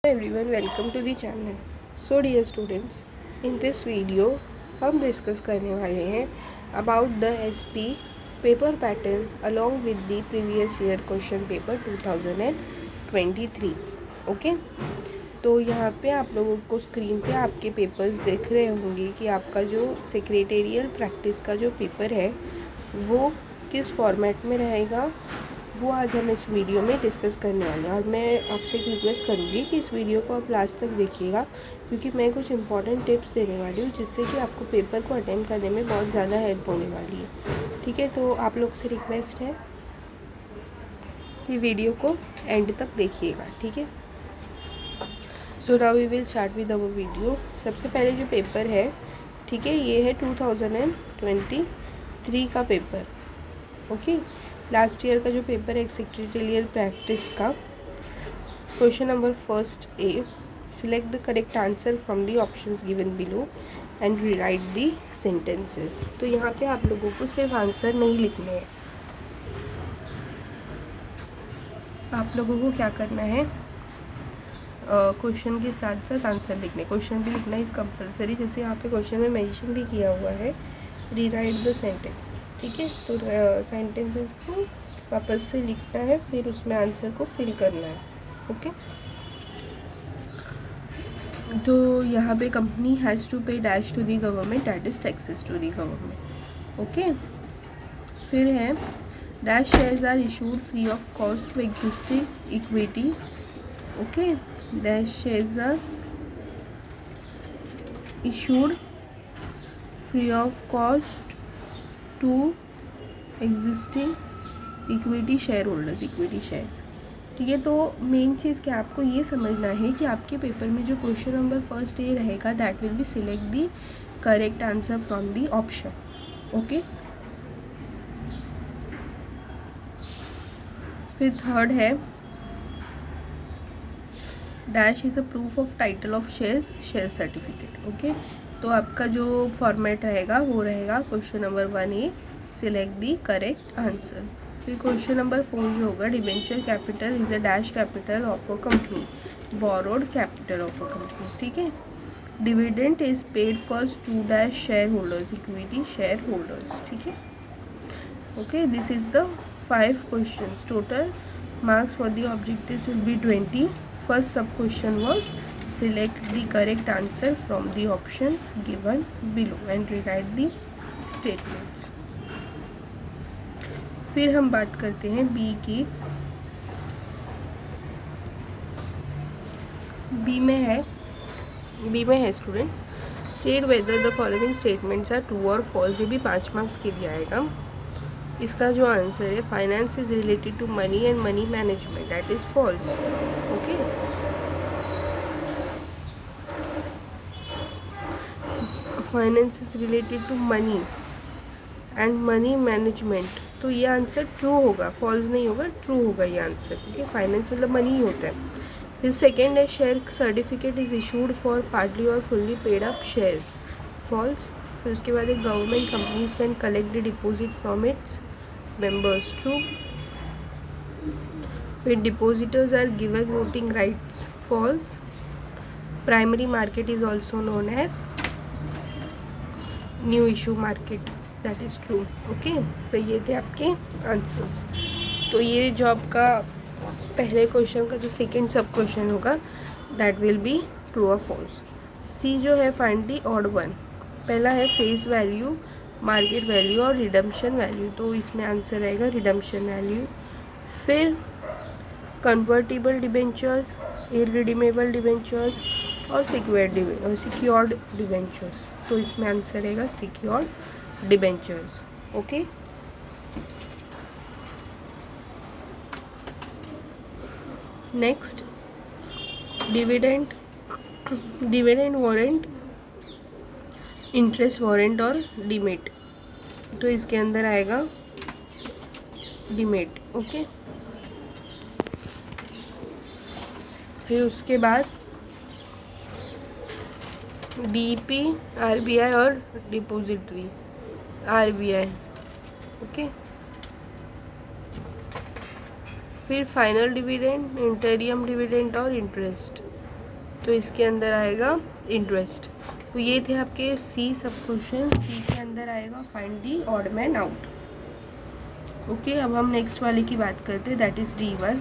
Everyone, welcome to the channel. So dear students, in this video हम discuss करने वाले हैं about the SP paper pattern along with the previous year question paper 2023. Okay, तो यहाँ पे आप लोगों को स्क्रीन पे आपके पेपर्स दिख रहे होंगे कि आपका जो सेक्रेटेरियल प्रैक्टिस का जो पेपर है वो किस फॉर्मेट में रहेगा, वो आज हम इस वीडियो में डिस्कस करने वाले हैं. और मैं आपसे एक रिक्वेस्ट करूँगी कि इस वीडियो को आप लास्ट तक देखिएगा, क्योंकि मैं कुछ इंपॉर्टेंट टिप्स देने वाली हूँ जिससे कि आपको पेपर को अटेम्प्ट करने में बहुत ज़्यादा हेल्प होने वाली है. ठीक है, तो आप लोग से रिक्वेस्ट है कि वीडियो को एंड तक देखिएगा. ठीक है, so now we will start with our video. सबसे पहले जो पेपर है, ठीक है, ये है 2023 का पेपर. ओके, लास्ट ईयर का जो पेपर है सेक्रेटेरियल प्रैक्टिस का. Question number first A, select the correct answer from the options given below and rewrite the sentences. तो यहाँ पे आप लोगों को सिर्फ आंसर नहीं लिखने हैं, आप लोगों को क्या करना है, क्वेश्चन के साथ साथ आंसर लिखने. क्वेश्चन भी लिखना इज़ कंपलसरी, जैसे यहाँ पे क्वेश्चन में मेंशन भी किया हुआ है रीराइट द सेंटेंसेस. ठीक है, तो सेंटेंसेस को वापस से लिखना है, फिर उसमें आंसर को फिल करना है. ओके, तो यहाँ पे company has to pay dash to the government, that is taxes to the government. Okay, फिर है dash shares are issued free of cost to existing equity. Okay, dash shares are issued free of cost to existing equity share holders, equity shares. ठीक है, तो main चीज़ क्या आपको ये समझना है कि आपके पेपर में जो क्वेश्चन नंबर फर्स्ट ये रहेगा, that will be select the correct answer from the option. Okay, फिर थर्ड है dash is a proof of title of shares, share certificate. Okay, तो आपका जो फॉर्मेट रहेगा वो रहेगा question number 1 select the correct answer. फिर क्वेश्चन नंबर 4 जो होगा, debenture capital is a dash capital of a company, borrowed capital of a company. ठीक है, dividend is paid first to dash share holders, equity share holders. ठीक है, okay, this is the 5 questions. Total marks for the objectives will be 20. First sub question was select the correct answer from the options given below and rewrite the statements. फिर हम बात करते हैं B की. B में है students, state whether the following statements are true और false. ये भी 5 मार्क्स के लिए आएगा. इसका जो आंसर है, finance is related to money and money management, that is false. Okay, finance is related to money and money management, तो ये आंसर ट्रू होगा, फॉल्स नहीं होगा, ट्रू होगा ये आंसर, क्योंकि फाइनेंस मतलब मनी ही होता है. फिर सेकेंड है share certificate is issued for partly और fully paid up shares, false. फिर उसके बाद एक government companies can collect the deposit from its members, true. फिर depositors are given voting rights, false. Primary market is also known as new issue market, that is true. Okay, तो ये थे आपके answers. तो ये जो आपका पहले क्वेश्चन का जो सेकंड सब क्वेश्चन होगा, दैट विल बी ट्रू और फॉल्स. सी जो है, फाइंड दी ऑड वन. पहला है फेस वैल्यू, मार्केट वैल्यू और रिडम्पशन वैल्यू, तो इसमें आंसर रहेगा रिडम्पशन वैल्यू. फिर कन्वर्टिबल डिबेंचर्स, इररिडीमेबल डिबेंचर्स और सिक्योर्ड डिबेंचर्स, तो इसमें आंसर रहेगा secured debentures. Okay, next dividend warrant, interest warrant और डीमेट, तो इसके अंदर आएगा डीमेट. ओके, फिर उसके बाद डीपी, आरबीआई और डिपॉजिटरी, आरबीआई. ओके, फिर फाइनल डिविडेंड, इंटरियम डिविडेंड और इंटरेस्ट. तो इसके अंदर आएगा इंटरेस्ट। तो ये थे आपके सी सब क्वेश्चन। सी के अंदर आएगा find the odd man out. Okay, अब हम नेक्स्ट वाले की बात करते हैं, that is D1,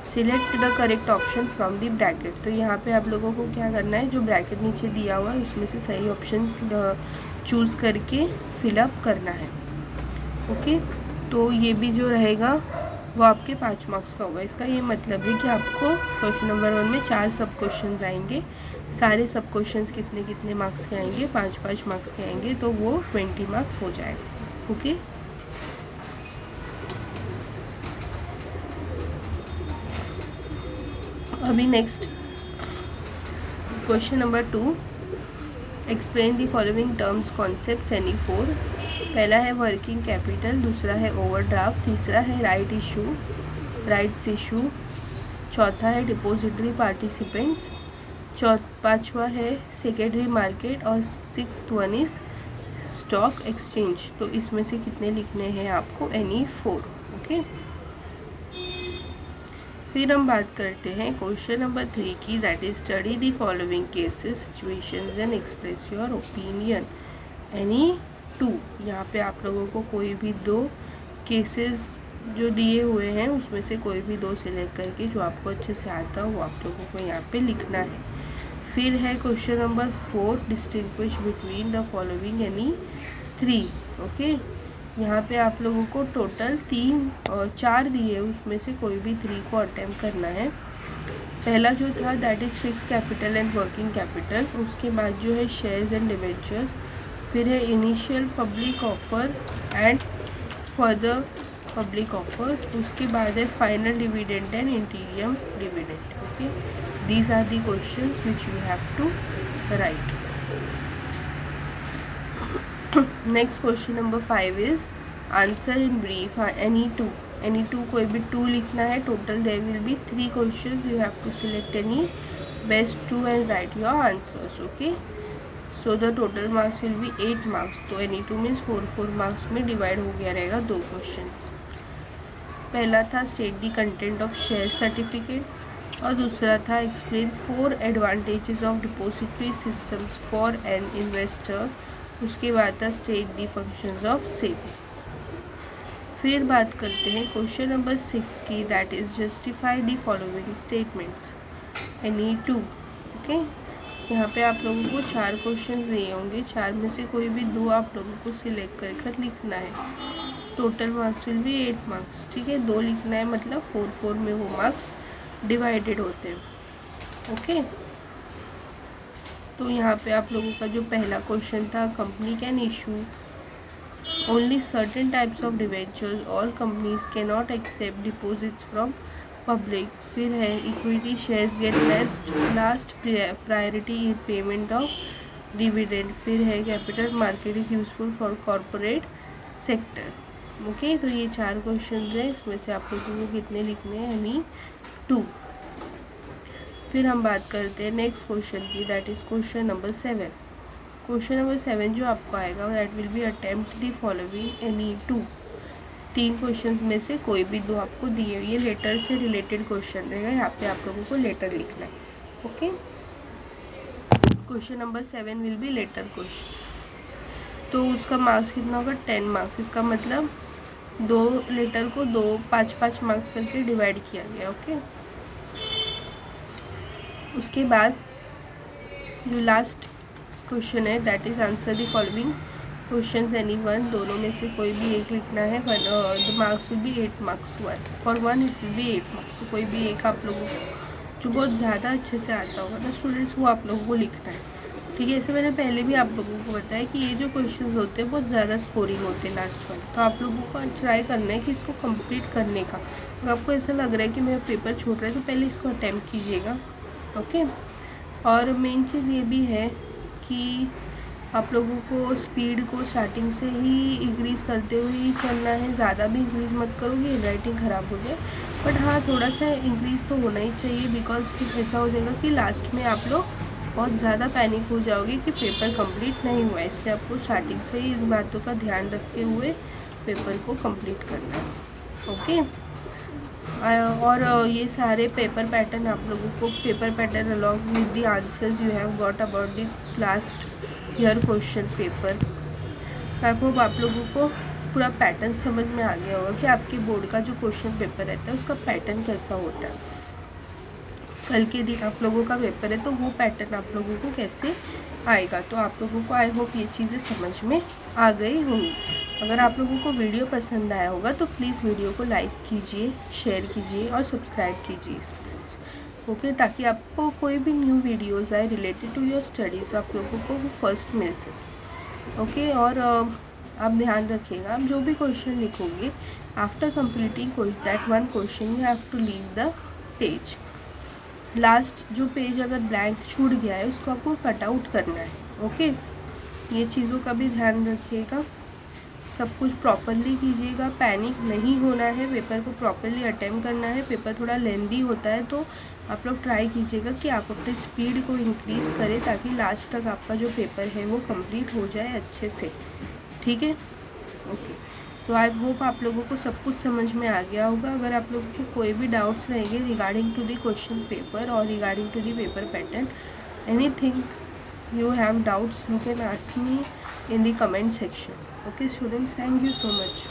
select the correct option from the bracket. तो यहाँ पे आप लोगों को क्या करना है, जो ब्रैकेट नीचे दिया हुआ है उसमें से सही ऑप्शन चूज़ करके फिलअप करना है। ओके, तो ये भी जो रहेगा वो आपके 5 मार्क्स का होगा। इसका ये मतलब है कि आपको क्वेश्चन नंबर 1 में 4 सब क्वेश्चन आएंगे। सारे सब क्वेश्चन कितने कितने मार्क्स के आएंगे, 5-5 मार्क्स के आएंगे, तो वो 20 मार्क्स हो जाएगा। ओके, अभी next question number 2, explain the following terms concepts any 4। पहला है वर्किंग कैपिटल, दूसरा है ओवरड्राफ्ट, तीसरा है राइट्स इशू, चौथा है डिपॉजिटरी पार्टिसिपेंट्स, पाँचवा है सेकेंडरी मार्केट और 6th one is stock exchange. तो इसमें से कितने लिखने हैं आपको, एनी 4। ओके, फिर हम बात करते हैं क्वेश्चन नंबर 3 की, that is study the following cases situations and express your opinion any 2। यहाँ पे आप लोगों को कोई भी 2 केसेस जो दिए हुए हैं उसमें से कोई भी 2 सिलेक्ट करके जो आपको अच्छे से आता हो वो आप लोगों को यहाँ पे लिखना है। फिर है question number 4, distinguish between the following any 3। Okay, यहाँ पे आप लोगों को टोटल 3 और 4 दिए, उसमें से कोई भी 3 को अटेम्प्ट करना है। पहला जो था that is fixed capital and working capital, उसके बाद जो है शेयर्स एंड डिबेंचर्स, फिर है initial public offer and further public offer, उसके बाद है final dividend and interim dividend. Okay, these are the questions which you have to write. Next question number 5 is answer in brief any two कोई भी 2 लिखना है। Total there will be 3 questions, you have to select any best 2 and right your answers. Okay, so the total marks will be 8 marks. तो any 2 means 4 marks में divide हो गया रहेगा 2 questions. पहला था state the content of share certificate और दूसरा था explain 4 advantages of depository systems for an investor. उसके बाद था state the functions of saving. फिर बात करते हैं क्वेश्चन नंबर 6 की, that is justify the following statements any 2। Okay, यहाँ पे आप लोगों को 4 क्वेश्चन दिए होंगे, 4 में से कोई भी 2 आप लोगों को सिलेक्ट कर लिखना है। Total marks will be 8 marks. ठीक है, 2 लिखना है, मतलब 4 में वो मार्क्स डिवाइडेड होते हैं। ओके, तो यहाँ पे आप लोगों का जो पहला क्वेश्चन था, company can issue only certain types of debentures, all companies can not accept deposits from public. फिर है equity shares get last priority in payment of dividend. फिर है capital market is useful for corporate sector. Okay, तो ये 4 question हैं, इसमें से आप लोगों को कितने लिखने हैं, यानी 2। फिर हम बात करते हैं नेक्स्ट क्वेश्चन की, that is question number 7। Question number 7 जो आपको आएगा that will B attempt the following any 2। 3 question में से कोई भी 2 आपको दिए, ये लेटर से रिलेटेड क्वेश्चन रहेगा, यहाँ पे आप लोगों को लेटर लिखना है। Okay, question number 7 will be letter question. तो उसका मार्क्स कितना होगा, 10 मार्क्स। इसका मतलब 2 लेटर को 5-5 मार्क्स करके डिवाइड किया गया। ओके, उसके बाद जो लास्ट क्वेश्चन है that is answer the following questions any 1। दोनों में से कोई भी एक लिखना है। The marks will be 8 marks, 1 for 1 it will be 8 marks. तो कोई भी एक आप लोगों को जो बहुत ज़्यादा अच्छे से आता होगा ना स्टूडेंट्स, वो आप लोगों को लिखना है। ठीक है, ऐसे मैंने पहले भी आप लोगों को बताया कि ये जो क्वेश्चंस होते हैं बहुत ज़्यादा स्कोरिंग होते हैं लास्ट वाले, तो आप लोगों को ट्राई करना है कि इसको कंप्लीट करने का। अगर आपको ऐसा लग रहा है कि मेरा पेपर छूट रहा है तो पहले इसको अटैम्प्ट कीजिएगा। ओके, और मेन चीज़ ये भी है कि आप लोगों को स्पीड को स्टार्टिंग से ही इंक्रीज़ करते हुए ही चलना है, ज़्यादा भी इंक्रीज़ मत करोगे राइटिंग ख़राब हो जाए। बट हाँ, थोड़ा सा इंक्रीज़ तो होना ही चाहिए, बिकॉज फिर ऐसा हो जाएगा कि लास्ट में आप लोग बहुत ज़्यादा पैनिक हो जाओगे कि पेपर कंप्लीट नहीं हुआ है। इसलिए आपको स्टार्टिंग से ही इन बातों का ध्यान रखते हुए पेपर को कंप्लीट करना है। ओके, और ये सारे पेपर पैटर्न आप लोगों को, paper pattern along with the answers you have got about the last year question paper. I hope आप लोगों को पूरा पैटर्न समझ में आ गया होगा कि आपके बोर्ड का जो क्वेश्चन पेपर रहता है उसका पैटर्न कैसा होता है। कल के दिन आप लोगों का पेपर है तो वो पैटर्न आप लोगों को कैसे आएगा। तो आप लोगों को आई होप ये चीज़ें समझ में आ गई होंगी। अगर आप लोगों को वीडियो पसंद आया होगा तो प्लीज़ वीडियो को लाइक कीजिए, शेयर कीजिए और सब्सक्राइब कीजिए स्टूडेंट्स, ओके, ताकि आपको कोई भी न्यू वीडियोस आए रिलेटेड टू योर स्टडीज़ आप लोगों को वो फर्स्ट मिल सके, ओके। और आप ध्यान रखिएगा, आप जो भी क्वेश्चन लिखोगे after completing that one question you have to leave the page. Last जो पेज अगर ब्लैंक छूट गया है उसको आपको कट आउट करना है, ओके। ये चीज़ों का भी ध्यान रखिएगा, सब कुछ प्रॉपरली कीजिएगा, पैनिक नहीं होना है, पेपर को प्रॉपरली अटेम्प्ट करना है। पेपर थोड़ा लेंदी होता है तो आप लोग ट्राई कीजिएगा कि आप अपनी स्पीड को इंक्रीज़ करें ताकि लास्ट तक आपका जो पेपर है वो कंप्लीट हो जाए अच्छे से, ठीक है, ओके। तो आई होप आप लोगों को सब कुछ समझ में आ गया होगा। अगर आप लोगों को कोई भी डाउट्स रहेंगे regarding to the question paper और regarding to the paper pattern, anything you have doubts you can ask me in the comment section, okay students, thank you so much।